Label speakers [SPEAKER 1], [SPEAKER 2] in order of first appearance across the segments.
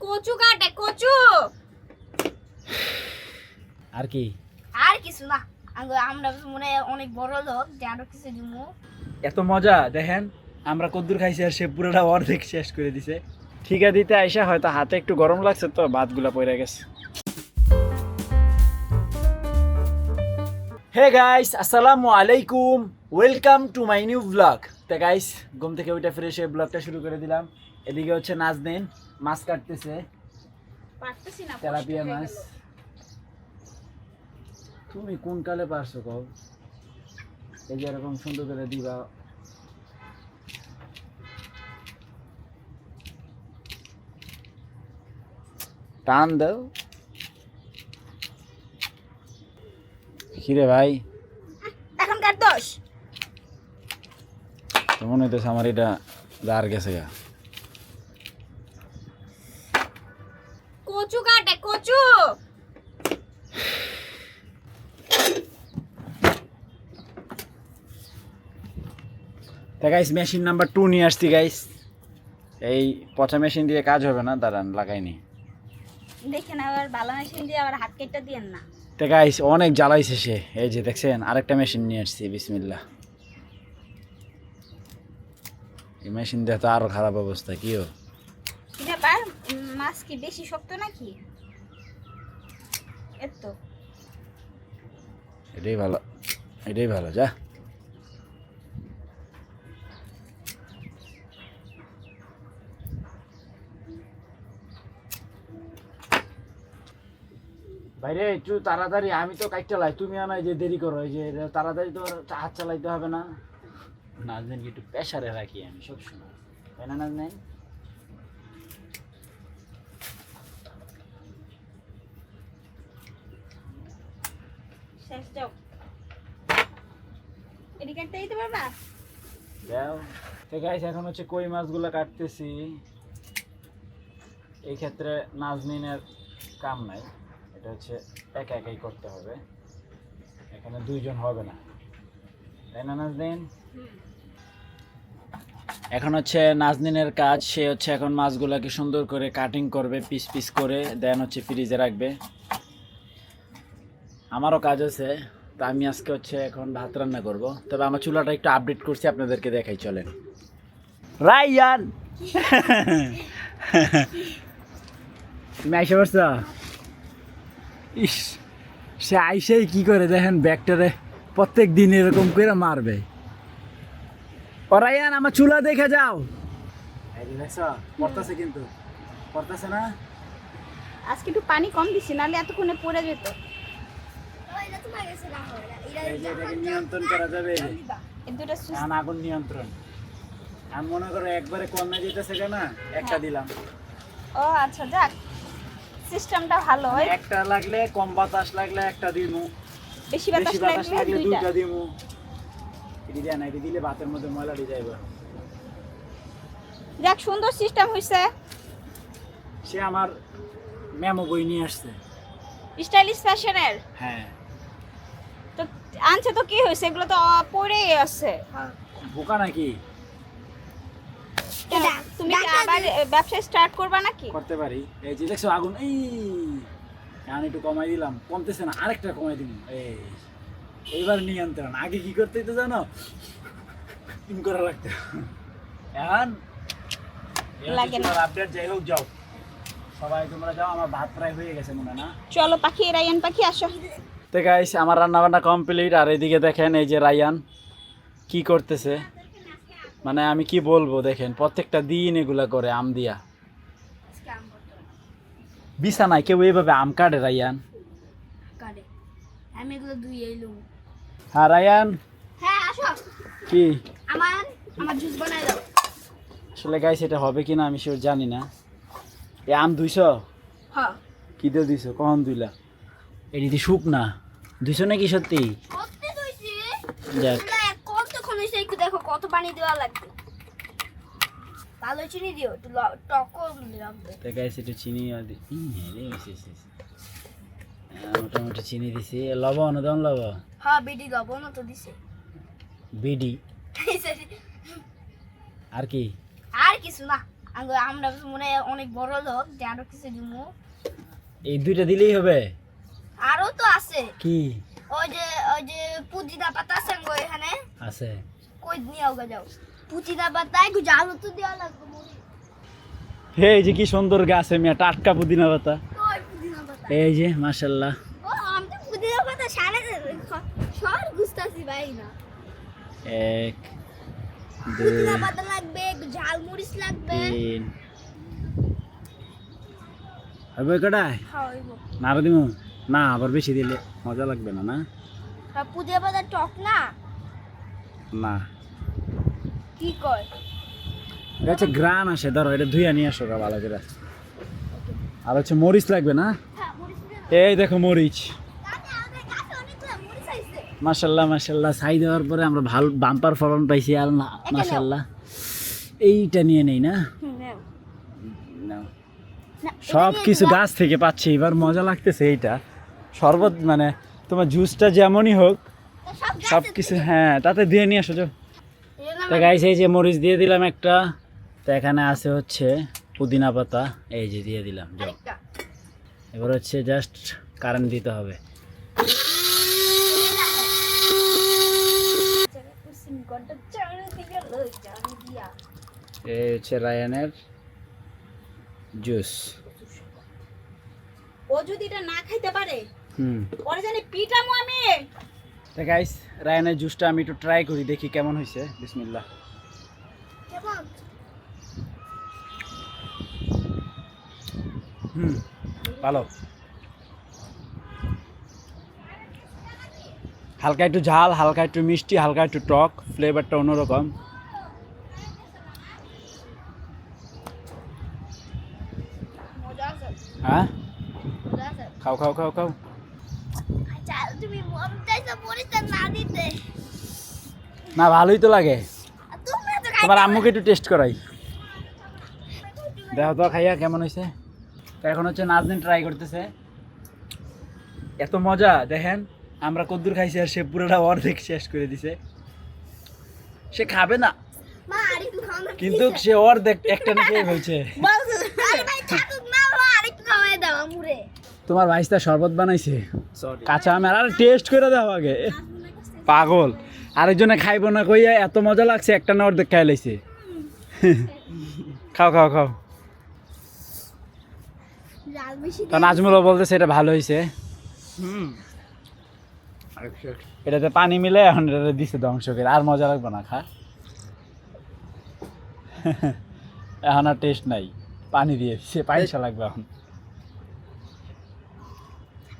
[SPEAKER 1] কচু কাটে কচু।
[SPEAKER 2] আর কি?
[SPEAKER 1] আর কিছু না, আমরা মনে অনেক বড় লোক যে আরো কিছু দিমু।
[SPEAKER 2] এত মজা দেখেন, আমরা কদ্দুর খাইছি আর সে পুরোটা অর্ধেক শেষ করে দিছে। ঠিকা দিতে আইসা হয়তো হাতে একটু গরম লাগছে তো ভাতগুলা পড়ে গেছে। হে গাইস, আসসালামু আলাইকুম, welcome to my new blog. তা গাইস, ঘুম থেকে উঠে ফ্রেশ হয়ে ব্লগটা শুরু করে দিলাম। এদিকে হচ্ছে নাজনীন মাছ কাটতেছে,
[SPEAKER 1] পারতেছি না,
[SPEAKER 2] তেলাপিয়া মাছ। তুমি কোন কালে পারছো কও? এই যে এরকম সুন্দর করে দিবা। টান দাও। কিরে ভাই,
[SPEAKER 1] এখন কাট দোষ।
[SPEAKER 2] তো মনে হইতেছে আমার এটা দাঁড় গেছে গা।
[SPEAKER 1] কচু কাটে কচু।
[SPEAKER 2] তা গাইস, মেশিন নাম্বার 2 নিয়ে আসছি গাইস। এই পচা মেশিন দিয়ে কাজ হবে না, দাঁড়ান লাগাইনি।
[SPEAKER 1] দেখেন আবার ভালো মেশিন দিয়ে আবার হাত কেটে দিয়েন না।
[SPEAKER 2] তা গাইস, অনেক জ্বালাইছে সে। এই যে দেখছেন, আরেকটা মেশিন নিয়ে আসছি। বিসমিল্লাহ। এই মেশিন দিয়ে তো আরো খারাপ অবস্থা। কিও
[SPEAKER 1] কি ব্যাপার, মাছ কি বেশি শক্ত নাকি? এত
[SPEAKER 2] এটাই ভালো, এটাই ভালো। যা বাইরে একটু তাড়াতাড়ি, আমি তো কাইট চালাই, তুমি আনাই যে দেরি করো। এই যে তাড়াতাড়ি তো হাত চালাইতে হবে না। নাজনীনকে একটু প্রেসারে রাখি আমি সবসময়, তাই না নাজনীন?
[SPEAKER 1] শেষ যাও। এটি কাটতে দিতে পারবা?
[SPEAKER 2] দাও। তো গাইস, এখন হচ্ছে কই মাছগুলো কাটতেছি। এই ক্ষেত্রে নাজনীনের কাম নাই, এটা হচ্ছে একা একাই করতে হবে। এখানে দুইজন হবে না, তাই না নাজনীন? এখন হচ্ছে নাজনীনের কাজ। সে হচ্ছে এখন মাছগুলোকে সুন্দর করে কাটিং করবে, পিস পিস করে, দেন হচ্ছে ফ্রিজে রাখবে। আমারও কাজ আছে, তা আমি আজকে হচ্ছে এখন ভাত রান্না করব। তবে আমার চুলাটা একটু আপডেট করছি, আপনাদেরকে দেখাই, চলেন। রাইয়ান তুমি আইসা পারছ? ইস, সে আইসাই কি করে দেখেন, ব্যাগটারে প্রত্যেক দিন এরকম করে মারবে। ও রাইয়ান, আমার চুলা দেখে যাও। পড়তেছে কিন্তু, পড়তেছে না।
[SPEAKER 1] আজকে একটু পানি কম দিছি, নাহলে এতক্ষণে পড়ে যেত।
[SPEAKER 2] এই যে এটাকে নিয়ন্ত্রণ করা যাবে।
[SPEAKER 1] এই দুটো
[SPEAKER 2] এখন আগুন নিয়ন্ত্রণ। আমি মনে করো একবারে কমে যেতেছে কেন, একটা দিলাম।
[SPEAKER 1] ও আচ্ছা, যাক, সিস্টেমটা ভালো।
[SPEAKER 2] একটা লাগলে, কম বাতাস লাগলে একটা দিমু,
[SPEAKER 1] বেশি বাতাস লাগলে
[SPEAKER 2] দুইটা দিমু। এটি দেয় না, এটি দিলে ভাতের মধ্যে ময়লাটি যাইবে।
[SPEAKER 1] যাক, সুন্দর সিস্টেম হইছে।
[SPEAKER 2] সে আমার মেমো বই নিয়ে আসছে,
[SPEAKER 1] স্টাইলিশ ফ্যাশনের।
[SPEAKER 2] হ্যাঁ।
[SPEAKER 1] তো আনছে তো কি হইছে, এগুলো তো পড়েই আছে।
[SPEAKER 2] বোকা নাকি?
[SPEAKER 1] তুমি কি আবার ব্যবসা স্টার্ট করবা নাকি?
[SPEAKER 2] করতে পারি। এই যে দেখছো আগুন, এই এখন একটু কমাই দিলাম, কমতেছে না, আরেকটা কমাই দিলাম। এইবার নিয়ন্ত্রণ। আগে কি করতে তো জানো, ইন করা লাগতো। এখন
[SPEAKER 1] লাগে না।
[SPEAKER 2] আপডেট যাই হোক, যাও সবাই, তোমরা যাও। আমার ভাত প্রায় হয়ে গেছে মনে না।
[SPEAKER 1] চলো পাখি, রায়ান পাখি আসো।
[SPEAKER 2] তো গাইস, আমার রান্না বান্না কমপ্লিট। আর এদিকে দেখেন, এই যে রায়ান কি করতেছে, মানে আমি কি বলবো, দেখেন প্রত্যেকটা দিন এগুলা করে আম দিয়া। বিছানায় কেউ এইভাবে আম কাটে রায়ান?
[SPEAKER 1] আমি এগুলো দুই এলুম।
[SPEAKER 2] হ্যাঁ রায়ান,
[SPEAKER 1] হ্যাঁ আসো।
[SPEAKER 2] কি
[SPEAKER 1] আমার জুস বানাই দাও।
[SPEAKER 2] আসলে গাইস, এটা হবে কিনা আমি শিওর জানি না। এই আম 200?
[SPEAKER 1] হ্যাঁ।
[SPEAKER 2] কি দিয়ে 200? কখন দুইলা? এটি দি শুক না 200 নাকি সত্যি?
[SPEAKER 1] কত দইছি?
[SPEAKER 2] দেখ
[SPEAKER 1] কতক্ষণ হইছে, একটু দেখো কত পানি দেওয়া লাগবে। ভালো চিনি দিও, একটু টক লাগবে।
[SPEAKER 2] তো গাইস, একটু চিনি মোটামুটি চিনি দিছি। লবণ দাম, লবণ।
[SPEAKER 1] হ্যাঁ, বিডি লবণ তো দিছে।
[SPEAKER 2] বিডি আর কি?
[SPEAKER 1] আর কিছু না, আমরা মনে হয় অনেক বড় লোক যে আরো কিছু দিব।
[SPEAKER 2] এই দুইটা দিলেই হবে?
[SPEAKER 1] আরো তো আছে।
[SPEAKER 2] কি?
[SPEAKER 1] ওই যে পুদিনা পাতা আছে গো এখানে
[SPEAKER 2] আছে।
[SPEAKER 1] কই নিয়ে ওগা যাও। পুদিনা পাতা একটু আলু তো দেওয়া লাগবে মরি।
[SPEAKER 2] এই যে কি সুন্দর গাছ, মিয়া, টাটকা পুদিনা পাতা।
[SPEAKER 1] কই পুদিনা পাতা?
[SPEAKER 2] এই যে মাশাআল্লাহ।
[SPEAKER 1] ও আমি তো পুদিনা পাতা সারা সর গুস্তাছি ভাই না।
[SPEAKER 2] এক, দুই,
[SPEAKER 1] পুদিনা পাতা লাগবে, একটু ঝাল মরিচ লাগবে।
[SPEAKER 2] তিন। হবে কটায়?
[SPEAKER 1] খাওয়াইব।
[SPEAKER 2] না আরো দিমু? না, আবার বেশি দিলে মজা লাগবে না। না
[SPEAKER 1] আর পুদিনা পাতা টক না?
[SPEAKER 2] না,
[SPEAKER 1] কি কয়?
[SPEAKER 2] এটা হচ্ছে গ্রান আসে। ধরো এটা ধুইয়া নিয়ে আসো গা ভালো করে। আর হচ্ছে মরিচ লাগবে না?
[SPEAKER 1] হ্যাঁ মরিচ দিয়ে।
[SPEAKER 2] এই দেখো মরিচ।
[SPEAKER 1] কাছে আমাদের কাছে অনেকগুলো মরিচ আইছে।
[SPEAKER 2] মাশাল্লাহ মাশাল্লাহ, ছাই দেওয়ার পরে আমরা ভালো বাম্পার ফলন পাইছি। আর মাশাল্লাহ, এইটা নিয়ে নেই না?
[SPEAKER 1] নাও।
[SPEAKER 2] নাও।
[SPEAKER 1] না,
[SPEAKER 2] সব কিছু গাছ থেকে পাচ্ছি, এবার মজা লাগতেছে। এইটা শরবত, মানে তোমার জুসটা যেমনই হোক সব কিছু, হ্যাঁ, তাতে দিয়ে নিয়ে আসো। তো গাইস, এই যে মরিচ দিয়ে দিলাম একটা। তো এখানে আছে হচ্ছে পুদিনা পাতা, এই যে দিয়ে দিলাম। যাও, এবার হচ্ছে জাস্ট কারেন্ট দিতে হবে। এই হচ্ছে রায়ানের জুস।
[SPEAKER 1] ও যদি এটা না খাইতে পারে
[SPEAKER 2] হুম।
[SPEAKER 1] ওরে জানি পিটামু আমি।
[SPEAKER 2] তো গাইস, রায়ানের জুসটা আমি একটু ট্রাই করি, দেখি কেমন হয়েছে। বিসমিল্লাহ।
[SPEAKER 1] কেমন?
[SPEAKER 2] হুম, ভালো। হালকা একটু ঝাল, হালকা একটু মিষ্টি, হালকা একটু টক, ফ্লেভারটা অন্যরকম।
[SPEAKER 1] মজা আছে।
[SPEAKER 2] হ্যাঁ,
[SPEAKER 1] মজা আছে।
[SPEAKER 2] খাও খাও খাও খাও।
[SPEAKER 1] আচ্ছা তুমি মমতাইছো মরিচটা না দিতে।
[SPEAKER 2] না, ভালোই তো লাগে।
[SPEAKER 1] আর তুমি তো
[SPEAKER 2] তোমার আম্মুকে একটু টেস্ট করাই, দেখো তো খাইয়া কেমন হয়েছে। তো এখন হচ্ছে নাজনীন ট্রাই করতেছে। এত মজা দেখেন, আমরা কদ্দুর খাইছি আর সে পুরোটা অর্ধেক শেষ করে দিছে। সে খাবে না,
[SPEAKER 1] মা আরেকটু খাও না
[SPEAKER 2] কিন্তু সে অর্ধেক একটা না খেয়ে ফেলছে।
[SPEAKER 1] বলছো আরে ভাই থাকুক না, মা আরেকটু খাওয়াই দাও আমুরে।
[SPEAKER 2] তোমার ভাইস্তা শরবত বানাইছে কাঁচা আমের। আর টেস্ট করে দাও আগে, পাগল। আরেকজনে খাইব না কইয়া এত মজা লাগছে, একটা না অর্ধেক খাই লাইছে। খাও খাও খাও।
[SPEAKER 1] লাল বেশি
[SPEAKER 2] তো নাজমুলও বলতেছে এটা ভালো হয়েছে। এটাতে পানি মিলে এখন এটাতে দিছে ধ্বংস করে। আর মজা লাগবে না, খা। এখন আর টেস্ট নাই, পানি দিয়ে দিছে, পয়সা লাগবে এখন।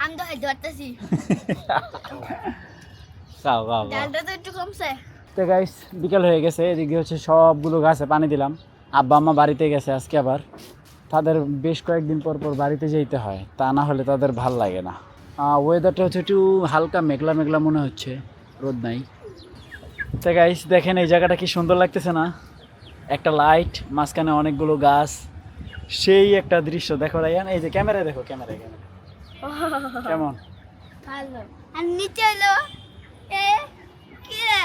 [SPEAKER 1] আমি তো খাইতে পারতেছি।
[SPEAKER 2] খাও খাও খাও।
[SPEAKER 1] ডালটা তো একটু কমছে।
[SPEAKER 2] তো গাইস, বিকেল হয়ে গেছে। এদিকে হচ্ছে সবগুলো গাছে পানি দিলাম। আব্বা আম্মা বাড়িতে গেছে আজকে। আবার তাদের বেশ কয়েকদিন পর পর বাড়িতে যেতে হয়, তা না হলে তাদের ভাল লাগে না। ওয়েদারটা হচ্ছে একটু হালকা মেঘলা মেঘলা মনে হচ্ছে, রোদ নাই। তো গাইস দেখেন, এই জায়গাটা কি সুন্দর লাগতেছে না? একটা লাইট, মাঝখানে অনেকগুলো গাছ, সেই একটা দৃশ্য। দেখো রায়ান, এই যে ক্যামেরায় দেখো, ক্যামেরায় ক্যামেরা কেমন।
[SPEAKER 1] ভালো। আর নিচে হলো এ কি রে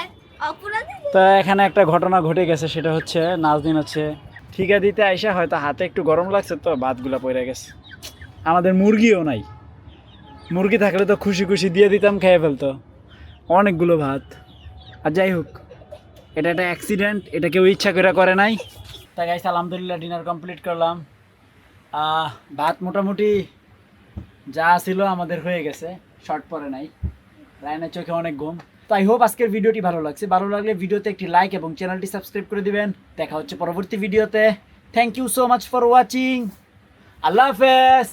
[SPEAKER 1] অপরাধী।
[SPEAKER 2] তো এখানে একটা ঘটনা ঘটে গেছে, সেটা হচ্ছে নাজনীন হচ্ছে ঠিকা দিতে আইসা হয়তো হাতে একটু গরম লাগছে, তো ভাতগুলা পড়ে গেছে। আমাদের মুরগিও নাই, মুরগি থাকলে তো খুশি খুশি দিয়ে দিতাম, খেয়ে ফেলতো অনেকগুলো ভাত। আর যাই হোক, এটা একটা অ্যাক্সিডেন্ট, এটা কেউ ইচ্ছা করে নাই। তাই গাইস, আলহামদুলিল্লাহ ডিনার কমপ্লিট করলাম। ভাত মোটামুটি যা ছিল আমাদের হয়ে গেছে, শর্ট পড়ে নাই। রায়নের চোখে অনেক ঘুম। তো আই হোপ আজকের ভিডিওটি ভালো লাগছে। ভালো লাগলে ভিডিওতে একটি লাইক এবং চ্যানেলটি সাবস্ক্রাইব করে দিবেন। দেখা হচ্ছে পরবর্তী ভিডিওতে। Thank you so much for watching. আল্লাহ হাফেজ।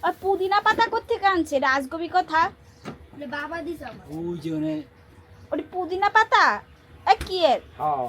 [SPEAKER 3] আর পুদিনা পাতা কোত্থেকে আনছে? রাজগবি কথা।
[SPEAKER 1] বাবা দিছে আমার।
[SPEAKER 2] ওই যে
[SPEAKER 3] ওটা পুদিনা পাতা? কি এর?
[SPEAKER 2] হ্যাঁ